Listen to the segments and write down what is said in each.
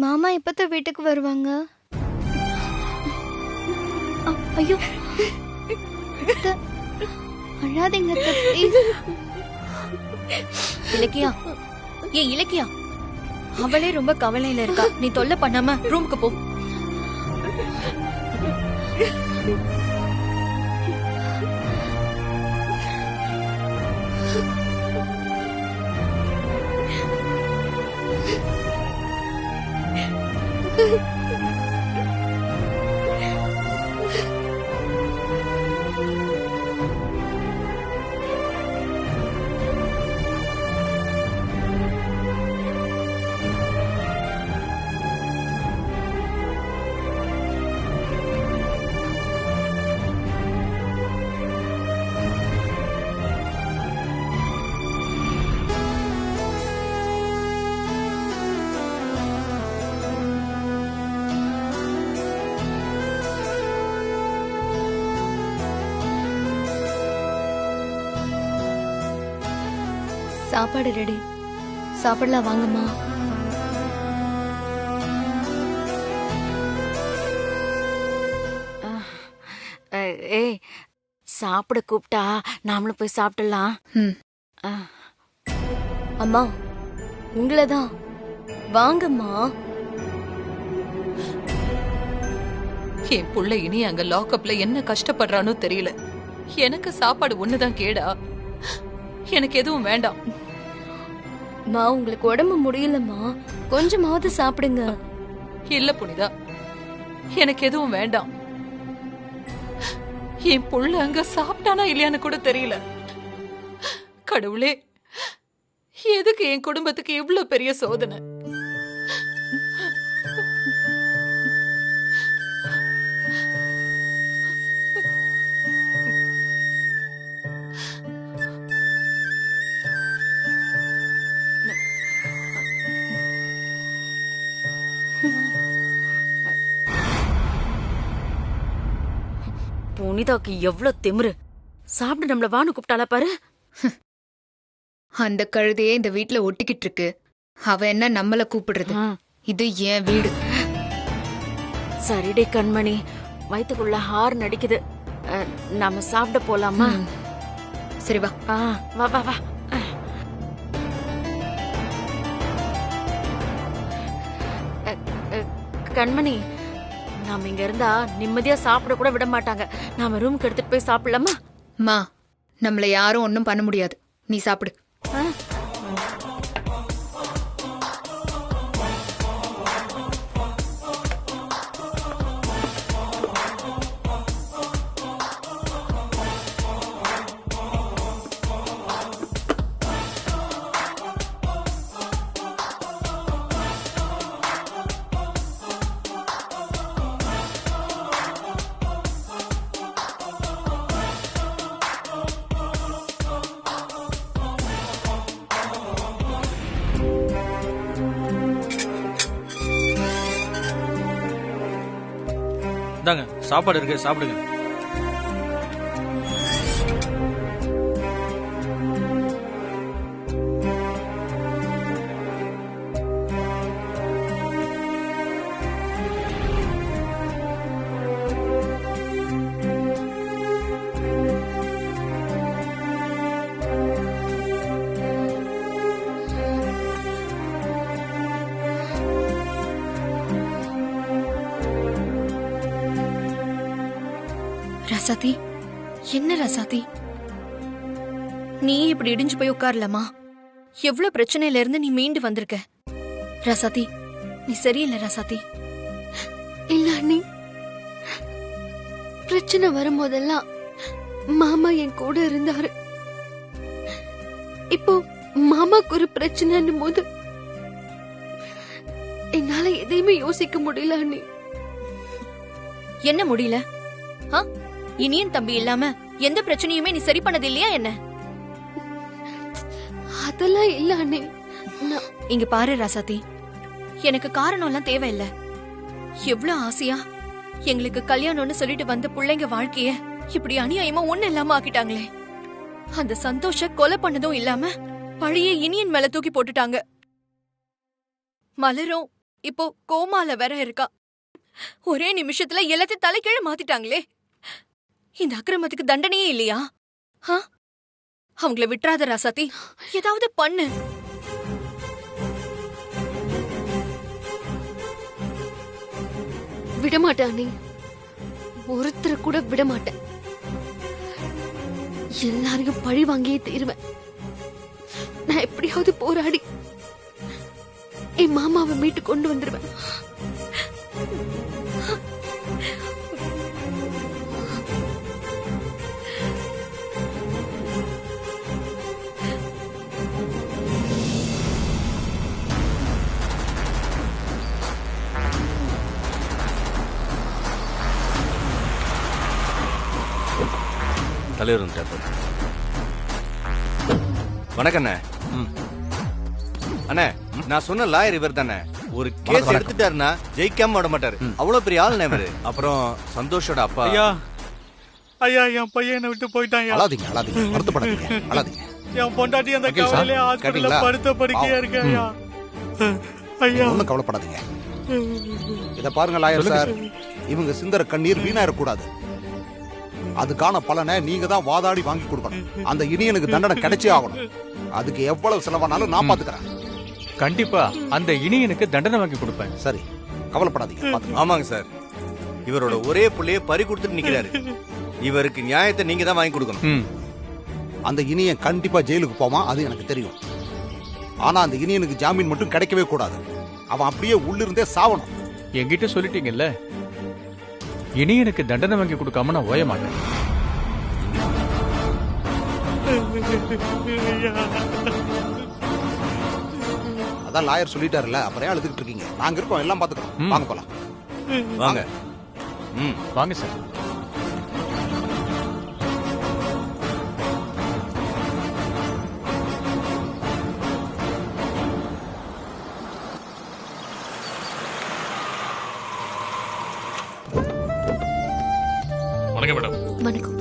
மாமா எப்பதான் வீட்டுக்கு வருவாங்க? ஐயோ அத்தை, அழாதீங்க அத்தை, please. இலக்கியா, ஏன் இலக்கியா, அவளே ரொம்ப கவலையில இருக்கா. நீ தொல்லை பண்ணாம ரூமுக்கு போ. சாப்பாடு ரெடி, சாப்பிடலாம் வாங்கம்மா. ஏய், சாப்பிட கூப்பிட்டா நாமளும் போய் சாப்பிடலாம். அம்மா உங்களதான், வாங்கம்மா. என் புள்ள இனி அங்க லாக்அப்ல என்ன கஷ்டப்படுறானோ தெரியல. எனக்கு சாப்பாடு ஒண்ணுதான் கேடா, எனக்கு எதுவும் வேண்டாம். மா உங்களுக்கு உடம்பு முடியலம்மா, கொஞ்சமாவது சாப்பிடுங்க. இல்ல புனிதா, எனக்கு எதுவும் வேண்டாம். என் புள்ள அங்க சாப்பிட்டானா இல்லையான்னு கூட தெரியல. கடவுளே, எதுக்கு என் குடும்பத்துக்கு இவ்வளவு பெரிய சோதனை? புனிதாக்கு எவ்வளவு திமிரு! சாப்பிட்டு நம்மள வான்னு கூப்பிட்டாலா பாரு. அந்த கழுதையே இந்த வீட்டுல ஒட்டிக்கிட்டு இருக்கு. அவ என்ன நம்மள கூப்பிடுறது? இது என் வீடு. சரிடே கண்மணி, வயித்துக்குள்ள ஹார் நடிக்குது. நாம சாப்பிட போலாமா? சரி வா. வா வா வா. கண்மணி, நாம இங்க இருந்தா நிம்மதியா சாப்பிட கூட விட மாட்டாங்க. நாம ரூமுக்கு எடுத்துட்டு போய் சாப்பிடலாமா? மா, நம்மள யாரும் ஒன்னும் பண்ண முடியாது. நீ சாப்பிடு. இந்தாங்க சாப்பாடு இருக்கு, சாப்பிடுங்க. ரசாத்தி, என்ன ரசாத்தி, நீ இப்படி இடிஞ்சு போய் உட்காரலாமா? எவ்வளவு பிரச்சனையில இருந்து நீ மீண்டு வந்திருக்க. ரசாத்தி, நீ சரியில்லை ரசாத்தி. இல்ல அண்ணி, பிரச்சனை வரும்போதெல்லாம் மாமா என் கூட இருந்தாரு. இப்போ மாமாக்கு ஒரு பிரச்சனைன்னு போது என்னால எதையுமே யோசிக்க முடியல அண்ணி. என்ன முடியல? இனியன் தம்பி இல்லாம எந்த பிரச்சனையுமே நீ சரி பண்ணது இல்லையா என்ன? அதெல்லாம் இல்ல அண்ணி. இங்க பாரு ராசாத்தி, எனக்கு காரணம் எல்லாம் தேவையில்லை. எவ்வளவு ஆசையா எங்களுக்கு கல்யாணம்னு சொல்லிட்டு வந்த பிள்ளைங்க வாழ்க்கைய இப்படி அநியாயமா ஒண்ணு இல்லாம ஆக்கிட்டாங்களே. அந்த சந்தோஷ கொலை பண்ணதும் இல்லாம பழைய இனியன் மேல தூக்கி போட்டுட்டாங்க. மலரும் இப்போ கோமால வேற இருக்கா. ஒரே நிமிஷத்துல எல்லாத்தையும் தலைகீழ மாத்திட்டாங்களே. இந்த அக்கிரமத்துக்கு தண்டனையே இல்லையா? அவங்கள விட்டுறாத ராசாத்தி, ஏதாவது பண்ணு. விடமாட்டேன் அண்ணி, ஒருத்தரை கூட விடமாட்டேன். எல்லாரையும் பழி வாங்கியே தீருவேன். நான் எப்படியாவது போராடி என் மாமாவை மீட்டு கொண்டு வந்துருவேன். தலைவர் வந்துட்டார். வணக்கம் அண்ணே. அண்ணே, நான் சொன்ன லாயர் இவர் தானே. ஒரு கேஸ் எடுத்துட்டாருன்னா ஜெயிக்காம விட மாட்டாரு. அவ்வளவு பெரிய ஆள் இவரு. அப்புறம் சந்தோஷோட அப்பா. ஐயா ஐயா, என் பையனை விட்டு போயிட்டான். அழாதீங்க அழாதீங்க, வருத்தப்படாதீங்க, அழாதீங்க. என் பொண்டாட்டி அந்த கவலையிலே ஹாஸ்பிடல்ல படுத்த படுக்கையா இருக்கு. ஐயா ஐயா, ஒண்ணும் கவலைப்படாதீங்க. இத பாருங்க லாயர் சார், இவங்க சிந்தர கண்ணீர் வீணாயிடக்கூடாது. அதுக்கான பலனை நீங்க தான் வாதாடி வாங்கி கொடுக்கணும். அந்த இனியனுக்கு தண்டனை கிடைச்சே ஆகணும். அதுக்கு எவ்வளவு செலவானாலும் நான் பாத்துக்கிறேன். கண்டிப்பா அந்த இனியனுக்கு தண்டனை வாங்கி கொடுப்பேன். சரி, கவலைப்படாதீங்க. ஆமாங்க சார், இவரோட ஒரே புள்ளைய பறி கொடுத்துட்டு நிக்கிறாரு. இவருக்கு நியாயத்தை நீங்க தான் வாங்கி கொடுக்கணும். அந்த இனியன் கண்டிப்பா ஜெயிலுக்கு போவான், அது எனக்கு தெரியும். ஆனா அந்த இனியனுக்கு ஜாமீன் மட்டும் கிடைக்கவே கூடாது. அவன் அப்படியே உள்ளிருந்தே சாவணும். என்கிட்ட சொல்லிட்டீங்கல்ல, இனியனுக்கு தண்டனை வாங்கி கொடுக்காம நான் ஓய மாட்டேன். அதான் லாயர் சொல்லிட்டாருல்ல, அப்புறம் அழுதுகிட்டு இருக்கீங்க. நாங்க இருக்கோம், எல்லாம் பாத்துக்கிறோம். வாங்க போலாம். வாங்க. வாங்க சார். வணக்கம் மேடம். வணக்கம்.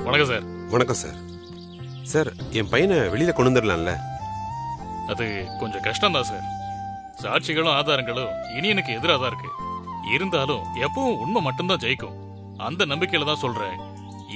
வணக்கம் சார். வணக்கம் சார். சார், என் பையனை வெளியில கொண்டு வந்துடலாம்ல? அது கொஞ்சம் கஷ்டம் தான் சார். சாட்சிகளும் ஆதாரங்களும் இனியனுக்கு எதிராக தான் இருக்கு. இருந்தாலும் எப்பவும் உண்மை மட்டும்தான் ஜெயிக்கும். அந்த நம்பிக்கையில தான் சொல்றேன்.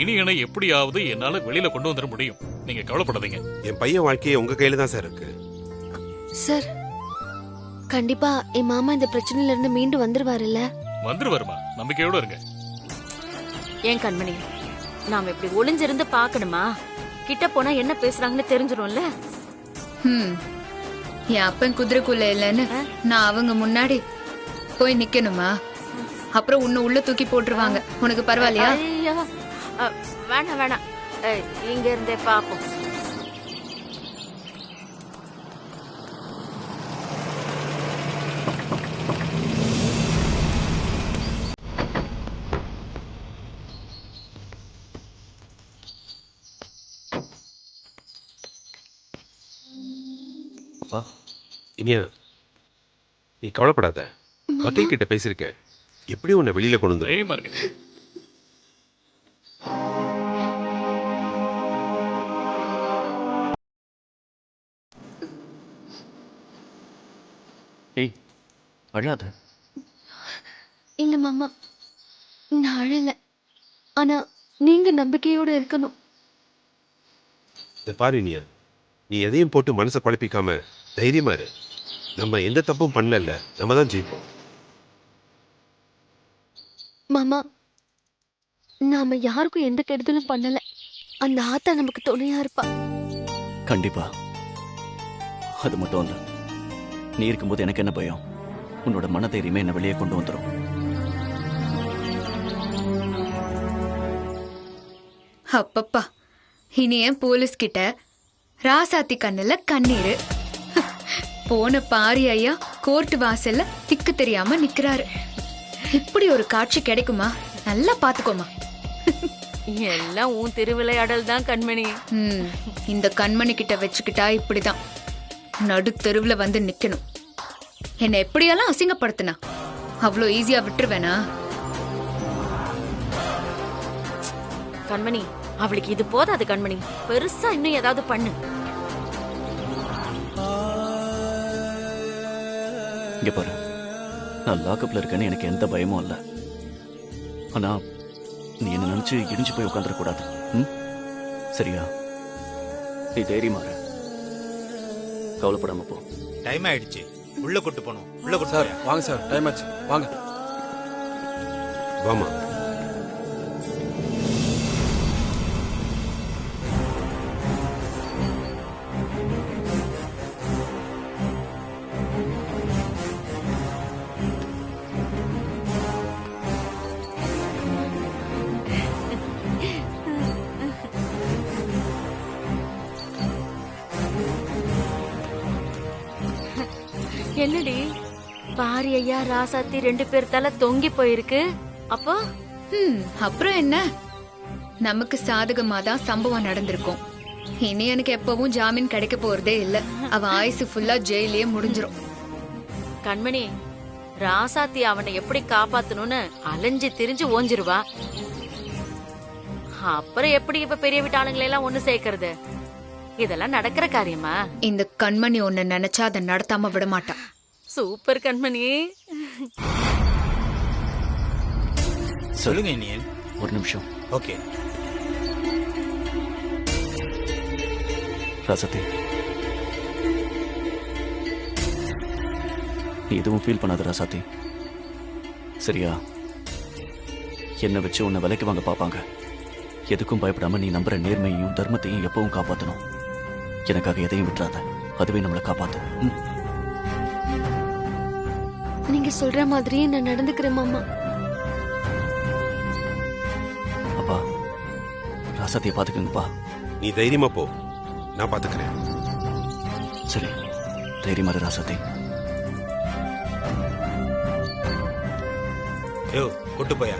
இனியனை எப்படியாவது என்னால வெளியில கொண்டு வந்துட முடியும். நீங்க கவலைப்படாதீங்க. என் பையன் வாழ்க்கையை உங்க கையில தான் சார் இருக்கு. சார், கண்டிப்பா என் மாமா இந்த பிரச்சனையில இருந்து மீண்டு வந்துருவாருல்ல? வந்துருவாருமா, நம்பிக்கையோட இருங்க. ஏன் கண்மணி, நாம இப்படி ஒளிஞ்சிருந்து பாக்கணுமா? கிட்ட போனா என்ன பேசுறாங்கன்னு தெரிஞ்சிரும்ல. என் அப்பன் குதிரைக்குள்ள இல்லன்னு நான் அவங்க முன்னாடி போய் நிக்கணுமா? அப்புறம் உன்னை உள்ள தூக்கி போட்டுருவாங்க. உனக்கு பரவாயில்லையா? ஐயா, வேணாம் வேணாம், இங்க இருந்தே பாப்போம். இனியா, நீ கவலைப்படாத. வக்கீல் கிட்ட பேசிருக்க. எப்படி உன்னை வெளியில கொண்டு வந்து தைரியமா இருக்கு. ஏய், அழாத. இல்ல மாமா, நான் அழல. ஆனா நீங்க நம்பிக்கையோட இருக்கணும். இத பாரு இனியா, நீ எதையும் போட்டு மனசை குழப்பிக்காம தைரியமா இரு. நம்ம எந்த தப்பும் பண்ணல, நம்ம தான் ஜெயிப்போம். மாமா, நாம யாருக்கும் எந்த கெடுதலும் பண்ணல. அந்த ஆத்தா நமக்கு துணையா இருப்பா. கண்டிப்பா. அது மட்டும் இல்ல, நீ இருக்கும்போது எனக்கு என்ன பயம்? உன்னோட மன தைரியமே என்ன வெளியே கொண்டு வந்துடும். அப்பப்பா, இனி ஏன் போலீஸ் கிட்ட ராசாத்தி கண்ணுல கண்ணீரு. போன பாரி ஐயா கோர்ட் வாசல்ல திக்கு தெரியாம நிக்கிறாரு. இப்படி ஒரு காட்சி கிடைக்குமா? நல்லா பாத்துக்கோமா. எல்லாம் உன் திருவிளையாடல் தான் கண்மணி. இந்த கண்மணி கிட்ட வச்சுக்கிட்டா இப்படிதான் நடு தெருவுல வந்து நிக்கணும். என்ன எப்படியெல்லாம் அசிங்கப்படுத்தினா அவ்வளோ ஈஸியா விட்டுருவேனா? கண்மணி, அவளுக்கு இது போதாது கண்மணி. பெருசா இன்னும் ஏதாவது பண்ணு. இங்க பாரு, நான் லாக்கப்ல இருக்கேன்னு எனக்கு எந்த பயமும் இல்ல. ஆனா நீ என்ன நினைச்சு இடிஞ்சு போய் உட்காந்துட கூடாது. சரியா? நீ தைரியமா இரு. கவலைப்படாம போ. டைம் ஆயிடுச்சு, உள்ள கூட்டு போனோம். உள்ள கூட்டு சார் வாங்க சார், டைம் ஆச்சு, வாங்க. வாமா. என்னடி பாரி ஐயா ராசாத்தி 2 பேர் தலை தொங்கி போயிருக்கு. அப்போ அப்புறம் என்ன, நமக்கு சாதகமா தான் சம்பவம் நடந்திருக்கும். இனி எனக்கு எப்பவும் ஜாமீன் கிடைக்க போறதே இல்ல. அவ ஆயுசு ஃபுல்லா ஜெயிலே முடிஞ்சிரும். கண்மணி, ராசாத்தி அவனை எப்படி காப்பாத்தணும்னு அலைஞ்சு திரிஞ்சு ஓஞ்சிருவா. அப்புறம் எப்படி இப்ப பெரிய வீட்டு ஆளுங்களை எல்லாம் ஒண்ணு சேர்க்கறது? இதெல்லாம் நடக்கிற காரியமா? இந்த கண்மணி ஒண்ணு நினைச்சா அதை நடத்தாம விட மாட்டான். சூப்பர் கண்மணி. சொல்லுங்க இனியன். ஒரு நிமிஷம். ஓகே. ராசாத்தி, நீ எதுவும் ஃபீல் பண்ணாத ராசாத்தி, சரியா? என்னை வச்சு உன்னை விலைக்கு வாங்க பார்ப்பாங்க. எதுக்கும் பயப்படாம நீ நம்புற நேர்மையையும் தர்மத்தையும் எப்பவும் காப்பாற்றணும். எனக்காக எதையும் விட்டுறாத, அதுவே நம்மளை காப்பாத்து. நீங்க சொல்ற மாதிரியே நான் நடந்துக்கிறேன் மாமா. அப்பா, ராசாத்தியை பாத்துக்கங்கப்பா. நீ தைரியமா போ, நான் பாத்துக்கிறேன். சரி, தைரியமா இரு ராசாத்தி. யோ, கூட்டு போயா.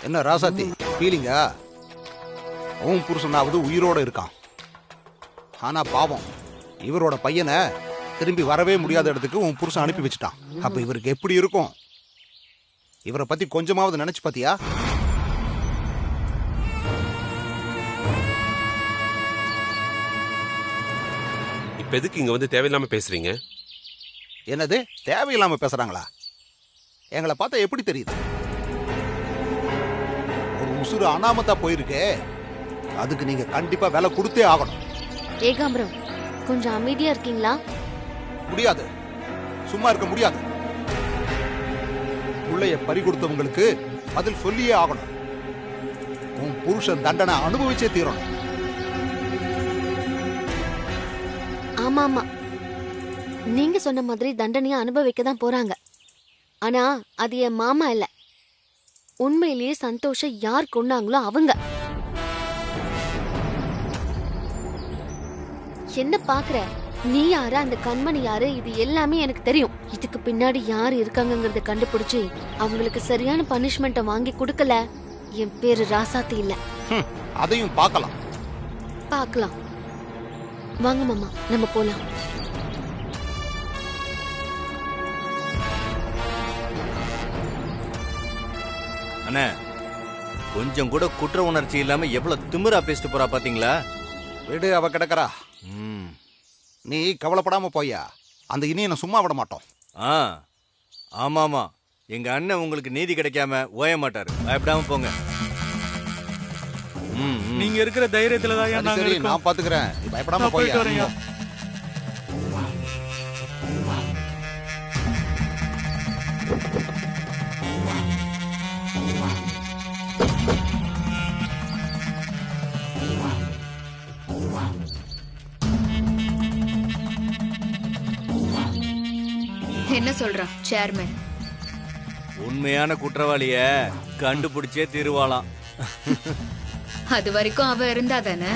என்ன ராசாத்தி ஃபீலிங்கா? உன் புருஷனாவது உயிரோட இருக்கான். ஆனா பாவம், இவரோட பையனை திரும்பி வரவே முடியாத இடத்துக்கு உன் புருஷன் அனுப்பி வச்சுட்டான். அப்ப இவருக்கு எப்படி இருக்கும்? இவரை பத்தி கொஞ்சமாவது நினைச்சு பாத்தியா? இப்ப எதுக்கு இங்க வந்து தேவையில்லாம பேசுறீங்க? என்னது தேவையில்லாம பேசுறாங்களா? எங்களை பார்த்தா எப்படி தெரியுது? ஒரு உசுறு அனாமத்தா போயிருக்கே, அதுக்கு நீங்க கண்டிப்பா விலை கொடுத்தே ஆகணும். ஏகாம்பரம், கொஞ்சம் அமைதியா இருக்கீங்களா? முடியாது, சும்மா இருக்க முடியாது. பிள்ளைய பறி கொடுத்தவங்களுக்கு பதில் சொல்லியே ஆகணும். உன் புருஷன் தண்டனை அனுபவிச்சே தீரணும். ஆமா ஆமா, நீங்க சொன்ன மாதிரி தண்டனையை அனுபவிக்க தான் போறாங்க. ஆனா அது என் மாமா இல்ல, உண்மையிலேயே சந்தோஷம் யார் கொண்டாங்களோ அவங்க. என்ன பாக்குற? நீ யாரு, அந்த கண்மணி யாரு, இது எல்லாமே எனக்கு தெரியும். இதுக்கு பின்னாடி யாரு இருக்காங்கங்கறத கண்டுபிடிச்சு அவங்களுக்கு சரியான பனிஷ்மெண்ட்டை வாங்கி கொடுக்கல, என் பேரு ராசாத்தி இல்ல. அதையும் பார்க்கலாம். பார்க்கலாம். வாங்க மாமா, நம்ம போலாம். அண்ணே, கொஞ்சம் கூட குற்ற உணர்ச்சி இல்லாம எவ்வளவு திமிரா பேசிட்டு போறா பாத்தீங்களா? விடு, அவ கிடக்கறா. நீ கவலைப்படாம போயா, அந்த இனியனை சும்மா விட மாட்டோம். ஆமா ஆமா, எங்க அண்ணன் உங்களுக்கு நீதி கிடைக்காம ஓய மாட்டாரு. பயப்படாம போங்க. நீங்க இருக்கிற தைரியத்துல தான் சரி, நான் பாத்துக்கிறேன். நீ பயப்படாம போயா. என்ன சொல்றா சேர்மன்? உண்மையான குற்றவாளிய கண்டுபிடிச்சே தீருவாளாம். அது வரைக்கும் அவ இருந்தா தானே.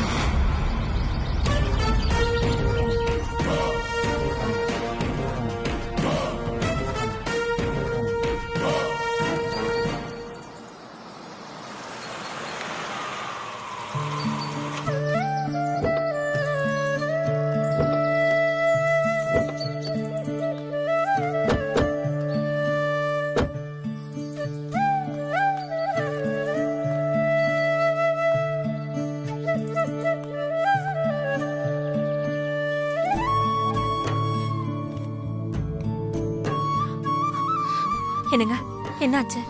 என்னங்க என்னாச்சு?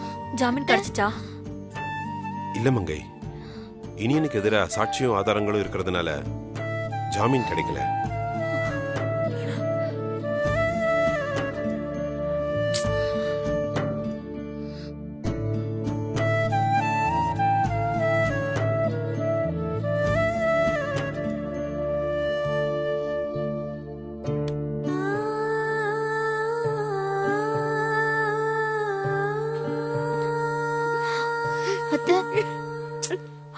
ஜாமீன் கிடைச்சிச்சா? இல்ல மங்கை, இனியனுக்கு எதிராக சாட்சியும் ஆதாரங்களும் இருக்கிறதுனால ஜாமீன் கிடைக்கல.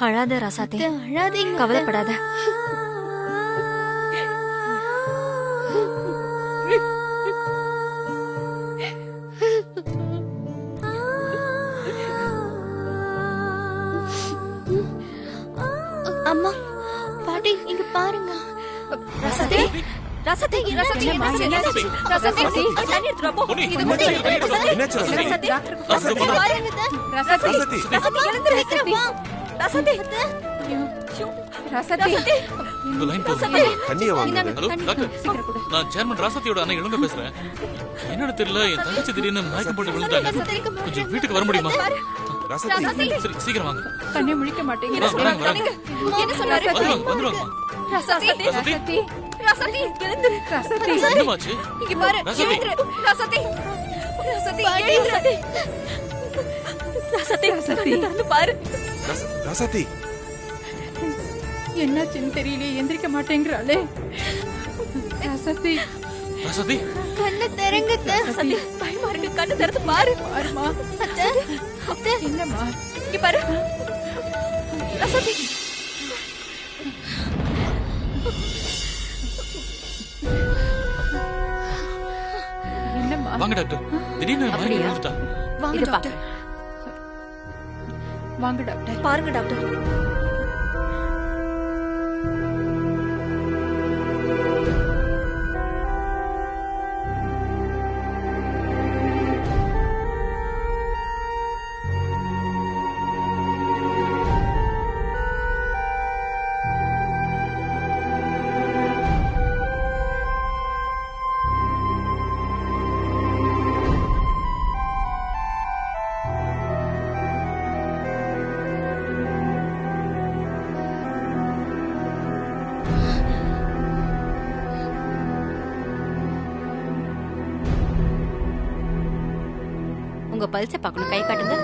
அழாத ராசாத்தி, அழாதீங்க. கவலைப்படாத. அம்மா, பாட்டி இங்க பாருங்க. ராசாத்தி, ராசாத்தி, ராசாத்தி, என்னாச்சு? ராசாத்தி, தண்ணி எடுத்துட்டு வா, போ. இது மட்டும் என்னாச்சு ராசாத்தி? ராசாத்தி, ராசாத்தி, பாருங்க. ராசாத்தி, ராசாத்தி. ராசாத்தி, எழுந்திரு, ராசாத்தி. ராசாத்தி, ராசாத்தி. இந்த லைன் போகுது. தண்ணிய வாங்க. ஹலோ டாக்டர், நான் சேர்மன் ராசாத்தியோட அண்ணன் இளங்க பேசுறேன். என்னன்னு தெரியல, என் தங்கச்சி திடீர்னு மயக்கம் போட்டு விழுந்துட்டாங்க. கொஞ்சம் வீட்டுக்கு வர முடியுமா? ராசாத்தி, சரி, சீக்கிரம் வாங்க. கண்ணே முழிக்க மாட்டேங்க. வராங்க. என்ன சொன்னாரு? வந்துருவாங்க. ராசாத்தி, ராசாத்தி, ராசாத்தி, எழுந்திரு. ராசாத்தி, என்னமாச்சு? இங்க பாரு, ராசாத்தி. எழுந்திரு. ராசாத்தி, ராசாத்தி, எழுந்திரு. ராசாத்தி, ராசாத்தி, வந்து பாரு. ராசாத்தி, என்னாச்சுன்னு தெரியல, எந்திரிக்க மாட்டேங்கிறாளே. ராசாத்தி, ராசாத்தி, கண்ணு திறங்க. ராசாத்தி, பயமா இருக்கு, கண்ணு திறந்து பாரு. பாருமா. அத்தை, என்னம்மா? இங்க பாரு. ராசாத்தி. என்னம்மா? வாங்க டாக்டர். திடீர்னு மயக்கம் விழுந்துட்டா. வாங்க டாக்டர். வாங்க டாக்டர். பாருங்க டாக்டர். உங்க பல்ஸை பார்க்கணும், கை காட்டுங்க.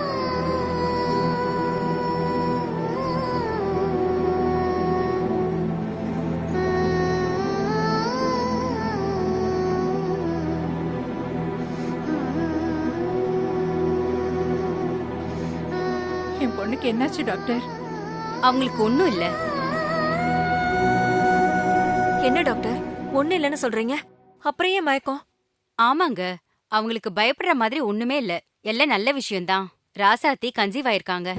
என் பொண்ணுக்கு என்னாச்சு டாக்டர்? அவங்களுக்கு ஒண்ணும் இல்ல. என்ன டாக்டர், ஒண்ணு இல்லைன்னு சொல்றீங்க, அப்புறம் ஏன் மயக்கம்? ஆமாங்க, அவங்களுக்கு பயப்படுற மாதிரி ஒண்ணுமே இல்ல. எல்லாம் நல்ல விஷயம்தான். ராசாத்தி கன்சீவ் ஆயிருக்காங்க.